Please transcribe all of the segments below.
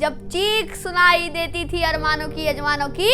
जब चीख सुनाई देती थी अरमानों की यजमानों की,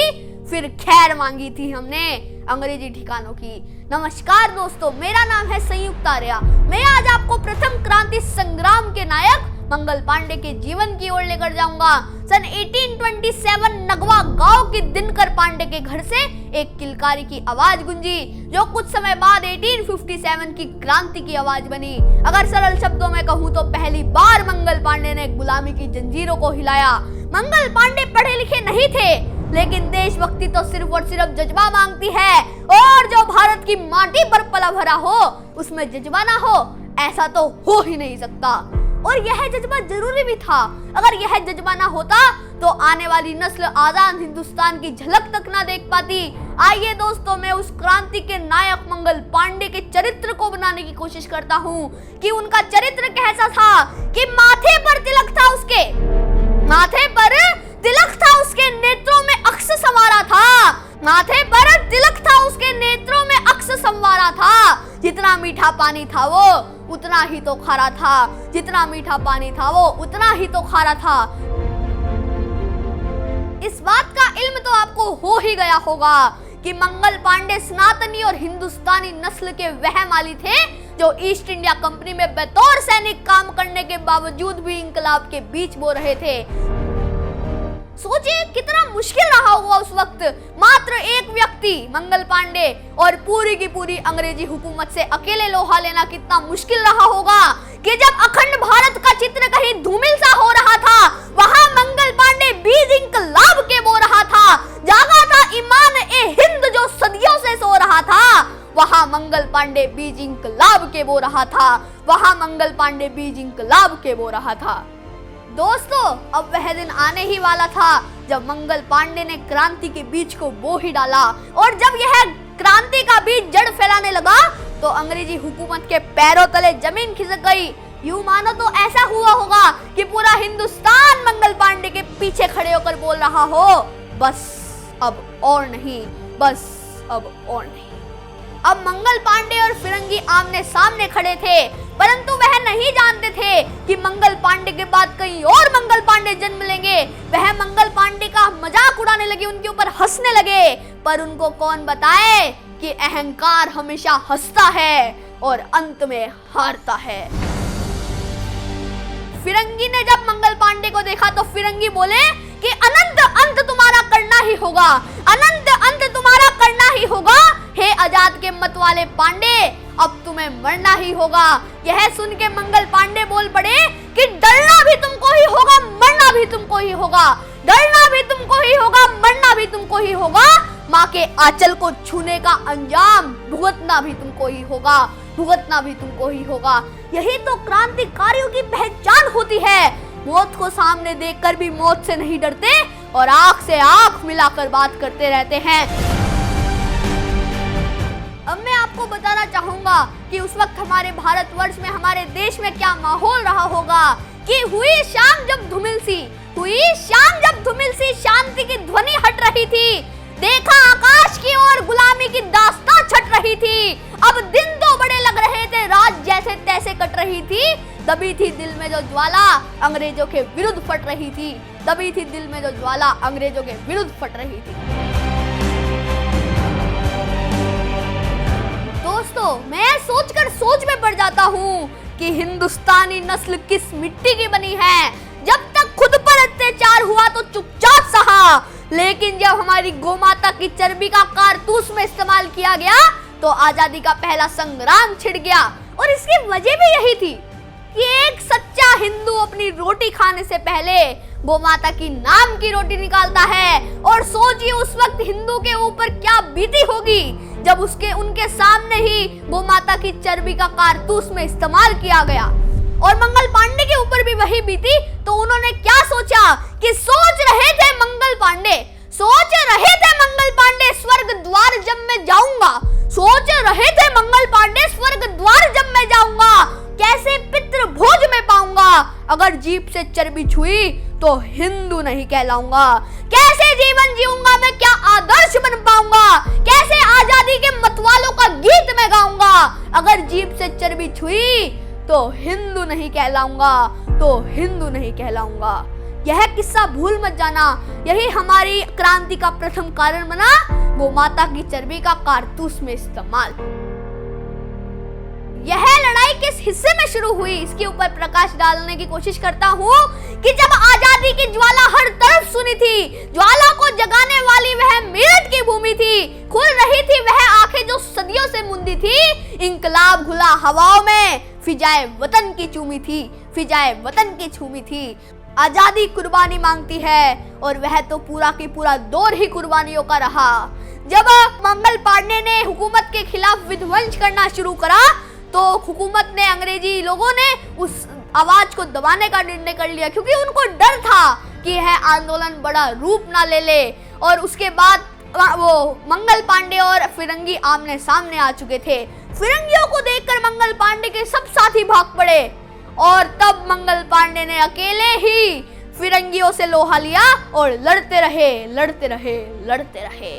फिर खैर मांगी थी हमने अंग्रेजी ठिकानों की। नमस्कार दोस्तों, मेरा नाम है संयुक्त आर्या। मैं आज आपको प्रथम क्रांति संग्राम के नायक मंगल पांडे के जीवन की ओर लेकर जाऊंगा। सन 1827 नगवा गांव के दिनकर पांडे के घर से एक किलकारी की आवाज गूंजी, जो कुछ समय बाद 1857 की क्रांति की आवाज बनी। अगर सरल शब्दों में कहूं तो पहली बार मंगल पांडे ने गुलामी की जंजीरों को हिलाया। मंगल पांडे पढ़े लिखे नहीं थे, लेकिन देशभक्ति तो सिर्फ और सिर्फ जज्बा मांगती है, और जो भारत की माटी पर पला भरा हो उसमें जज्बा ना हो, ऐसा तो हो ही नहीं सकता। और यह जज्बा जरूरी भी था। अगर यह जज्बा ना होता तो आने वाली नस्ल आजाद हिंदुस्तान की झलक तक ना देख पाती। आइए दोस्तों, मैं उस क्रांति के नायक मंगल पांडे के चरित्र को बनाने की कोशिश करता हूँ कि उनका चरित्र कैसा था। कि माथे पर तिलक था, उसके नेत्रों में अक्स संवारा था। माथे पर तिलक था, उसके नेत्रों में अक्स संवारा था। जितना मीठा पानी था वो उतना ही तो खारा था, जितना मीठा पानी था वो उतना ही तो खारा था। इस बात का इल्म तो आपको हो ही गया होगा कि मंगल पांडे सनातनी और हिंदुस्तानी नस्ल के वह माली थे जो ईस्ट इंडिया कंपनी में बतौर सैनिक काम करने के बावजूद भी इंकलाब के बीच बो रहे थे। सोचिए कितना मुश्किल रहा होगा उस वक्त। मात्र एक व्यक्ति मंगल पांडे और पूरी की पूरी अंग्रेजी हुकूमत से अकेले लोहा लेना कितना मुश्किल रहा होगा कि जब अखंड भारत का चित्र कहीं धूमिल सा हो रहा था, वहां मंगल पांडे बीज इंकलाब के बो रहा था। जागा था ईमान ए हिंद जो सदियों से सो रहा था, वहां मंगल पांडे बीज इंकलाब के बो रहा था। वहां मंगल पांडे बीज इंकलाब के बो रहा था। दोस्तों, अब वह दिन आने ही वाला था जब मंगल पांडे ने क्रांति के बीज को बो ही डाला, और जब यह क्रांति का बीज जड़ फैलाने लगा तो अंग्रेजी हुकूमत के पैरों तले जमीन खिसक गई। यूं मानो तो ऐसा हुआ होगा कि पूरा हिंदुस्तान मंगल पांडे के पीछे खड़े होकर बोल रहा हो, बस अब और नहीं, बस अब और नहीं। अब मंगल पांडे और फिरंगी आमने सामने खड़े थे, परंतु वह नहीं जानते थे कि मंगल पांडे के बाद कई और मंगल पांडे जन्म लेंगे। वह मंगल पांडे का मजाक उड़ाने लगे, उनके ऊपर हंसने लगे, पर उनको कौन बताए कि अहंकार हमेशा हंसता है और अंत में हारता है। फिरंगी ने जब मंगल पांडे को देखा तो फिरंगी बोले कि अनंत अंत तुम्हारा करना ही होगा, अनंत अंत तुम्हारा करना ही होगा। हे आजाद के मत वाले पांडे, अब तुम्हें मरना ही होगा। यह सुन के मंगल पांडे बोल पड़े कि डरना भी तुमको ही होगा, मरना भी तुमको ही होगा, डरना भी तुमको ही होगा, मरना भी तुमको ही होगा। माँ के आंचल को छूने का अंजाम भुगतना भी तुमको ही होगा, भुगतना भी तुमको ही होगा। यही तो क्रांतिकारियों की पहचान होती है। मौत को सामने देखकर भी मौत से नहीं डरते और आंख से आंख मिलाकर बात करते रहते हैं। अब मैं आपको बताना चाहूंगा कि उस वक्त हमारे भारतवर्ष में, हमारे देश में क्या माहौल रहा होगा। कि हुई शाम जब धूमिल सी शांति की ध्वनि हट रही थी, देखा आकाश की ओर गुलामी की दास्तां छट रही थी। अब दिन तो बड़े लग रहे थे, रात जैसे तैसे कट रही थी। दबी थी दिल में जो ज्वाला अंग्रेजों के विरुद्ध फट रही थी, दबी थी दिल में जो ज्वाला अंग्रेजों के विरुद्ध फट रही थी। दोस्तों, मैं सोचकर सोच में पड़ जाता हूँ कि हिंदुस्तानी नस्ल किस मिट्टी की बनी है। जब तक खुद पर अत्याचार हुआ तो चुपचाप सहा, लेकिन जब हमारी गोमाता की चर्बी का कारतूस में इस्तेमाल किया गया तो आजादी का पहला संग्राम छिड़ गया। और इसकी वजह भी यही थी कि एक सच्चा हिंदू अपनी रोटी खाने से पहले गोमाता की नाम की रोटी निकालता है। और सोचिए उस वक्त हिंदू के ऊपर क्या बीती होगी जब उनके सामने ही गोमाता की चर्बी का कारतूस में इस्तेमाल किया गया। और मंगल पांडे के ऊपर भी वही बीती, तो उन्होंने क्या सोचा कि सोच रहे थे मंगल पांडे स्वर्ग द्वार जब मैं जाऊंगा, सोच रहे थे मंगल पांडे स्वर्ग द्वार जब मैं जाऊंगा, कैसे पितृ भोज में पाऊंगा। अगर जीभ से चर्बी छुई तो हिंदू नहीं कहलाऊंगा। कैसे जीवन जीऊंगा मैं, क्या आदर्श बन पाऊंगा, कैसे आजादी के मतवालों का गीत मैं गाऊंगा। अगर जीभ से चर्बी छुई तो हिंदू नहीं कहलाऊंगा, तो हिंदू नहीं कहलाऊंगा। यह किस्सा भूल मत जाना, यही हमारी क्रांति का प्रथम कारण बना, गोमाता की चर्बी का कारतूस में इस्तेमाल। यह लड़ाई किस हिस्से में शुरू हुई, इसके ऊपर प्रकाश डालने की कोशिश करता हूँ कि जब आजादी की ज्वाला हर तरफ सुनी थी, ज्वाला को जगाने वाली वह मेरठ की भूमि थी, खुल रही थी वह आंखें जो सदियों से मुंदी थी, इंकलाब घुला हवाओं में फिजाए वतन की चूमी थी, फिजाए वतन की चूमी थी। आजादी कुर्बानी मांगती है और वह तो पूरा की पूरा दौर ही कुर्बानियों का रहा। जब मंगल पांडे ने हुकूमत के खिलाफ विध्वंस करना शुरू करा तो हुकूमत ने, अंग्रेजी लोगों ने उस आवाज को दबाने का निर्णय कर लिया, क्योंकि उनको डर था कि यह आंदोलन बड़ा रूप ना ले ले। और उसके बाद वो मंगल पांडे और फिरंगी आमने सामने आ चुके थे। फिरंगियों को देखकर मंगल पांडे के सब साथी भाग पड़े और तब मंगल पांडे ने अकेले ही फिरंगियों से लोहा लिया और लड़ते रहे, लड़ते रहे, लड़ते रहे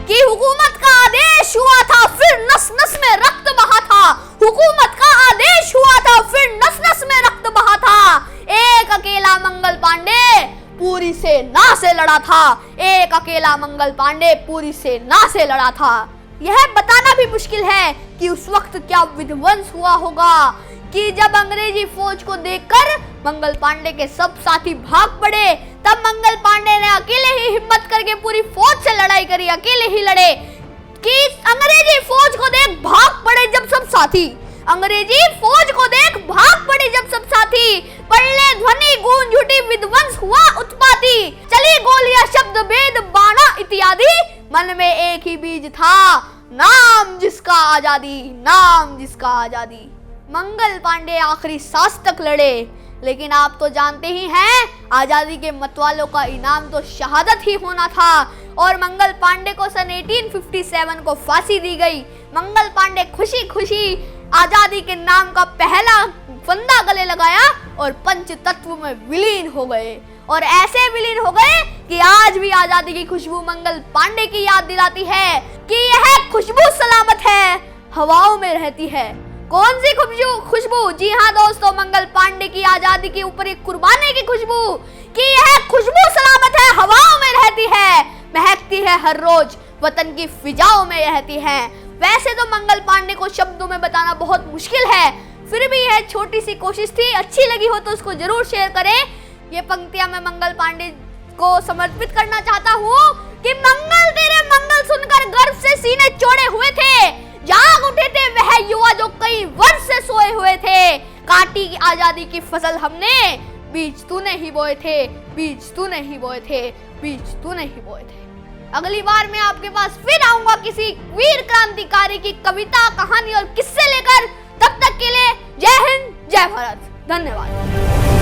कि हुकूमत का आदेश हुआ था, फिर नस नस में रक्त बहा था। हुकूमत का आदेश हुआ था, फिर नस नस में रक्त बहा था। एक अकेला मंगल पांडे पूरी सेना से लड़ा था, एक अकेला मंगल पांडे पूरी सेना से लड़ा था। यह बताना भी मुश्किल है कि उस वक्त क्या विध्वंस हुआ होगा कि जब अंग्रेजी फौज को देखकर मंगल पांडे के सब साथी भाग पड़े, तब मंगल पांडे ने अकेले ही हिम्मत करके पूरी फौज से लड़ाई करी, अकेले ही लड़े कि अंग्रेजी फौज को देख भाग पड़े जब सब साथी, अंग्रेजी फौज को देख भाग पड़े जब सब साथी, पड़ले ध्वनि गूंज उठी, विध्वंस हुआ उत्पाती, चली गोलियां शब्द भेद बाणा इत्यादि, मन में एक ही बीज था, नाम जिसका आजादी, नाम जिसका आजादी। मंगल पांडे आखिरी सांस तक लड़े, लेकिन आप तो जानते ही हैं आजादी के मतवालों का इनाम तो शहादत ही होना था और मंगल पांडे को सन 1857 को फांसी दी गई। मंगल पांडे खुशी खुशी आजादी के नाम का पहला फंदा गले लगाया और पंच तत्व में विलीन हो गए, और ऐसे विलीन हो गए कि आज भी आजादी की खुशबू मंगल पांडे की याद दिलाती है कि यह खुशबू सलामत है, हवाओं में रहती है। कौन सी खुशबू? जी हाँ दोस्तों, मंगल पांडे की आजादी के ऊपर एक कुर्बानी की खुशबू, कि यह खुशबू सलामत है, हवाओं में रहती है, महकती है हर रोज, वतन की फिजाओं में रहती है। वैसे तो मंगल पांडे को शब्दों में बताना बहुत मुश्किल है, फिर भी यह छोटी सी कोशिश थी। अच्छी लगी हो तो उसको जरूर शेयर करें। ये पंक्तियां मैं मंगल पांडे को समर्पित करना चाहता हूँ कि मंगल तेरे मंगल सुनकर गर्व से सीने चौड़े हुए थे, जाग उठे थे वह युवा जो कई वर्ष से सोए हुए थे, काटी आजादी की फसल हमने, बीज तूने ही बोए थे, बीज तूने ही बोए थे, बीज तूने ही बोए थे। अगली बार मैं आपके पास फिर आऊंगा किसी वीर क्रांतिकारी की कविता, कहानी और किस्से लेकर। तब तक के लिए जय हिंद, जय भारत, धन्यवाद।